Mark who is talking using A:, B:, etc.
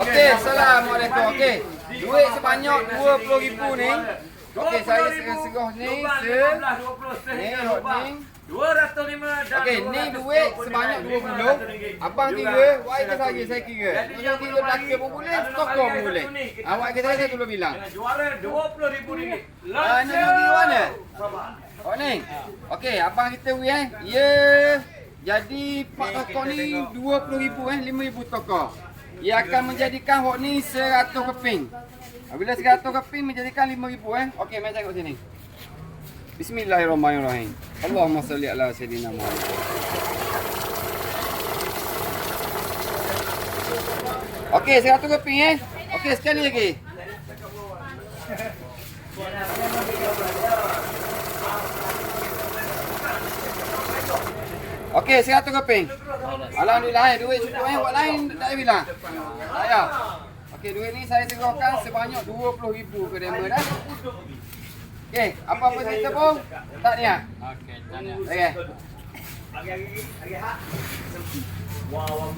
A: Okey, Assalamualaikum. Okey, duit sebanyak RM20,000 ni. Okey, saya serah ni ni hot ni.
B: 205 dan
A: Okey, ni duit sebanyak 20. Abang kira, awak kata lagi saya kira. Kalau kira belakang pun boleh, toko pun boleh. Awak kata saya tolong bilang.
B: juara RM20,000.
A: Ni pergi mana? Oh ni. Okey, abang kita wei Ya. Jadi pak toko ni 20,000 5,000 toko. Ia akan menjadikan hok ni 100 keping. Bila 100 keping menjadikan 5,000 Okey, mai tengok sini. Bismillahirrahmanirrahim. Allahumma salli ala sayyidina Muhammad. Okey, 100 keping Okey, sekali lagi. Okey, 100 keping. Alhamdulillah, duit cukup buat lain tak payah bilang. Tak payah. Okey, duit ni saya serahkan sebanyak 20,000 ke demo dah. Okey, apa-apa cerita pun? Tak ni ah.
C: Okey, tak ada.
A: Okey.
B: Hari-hari hak. Wow,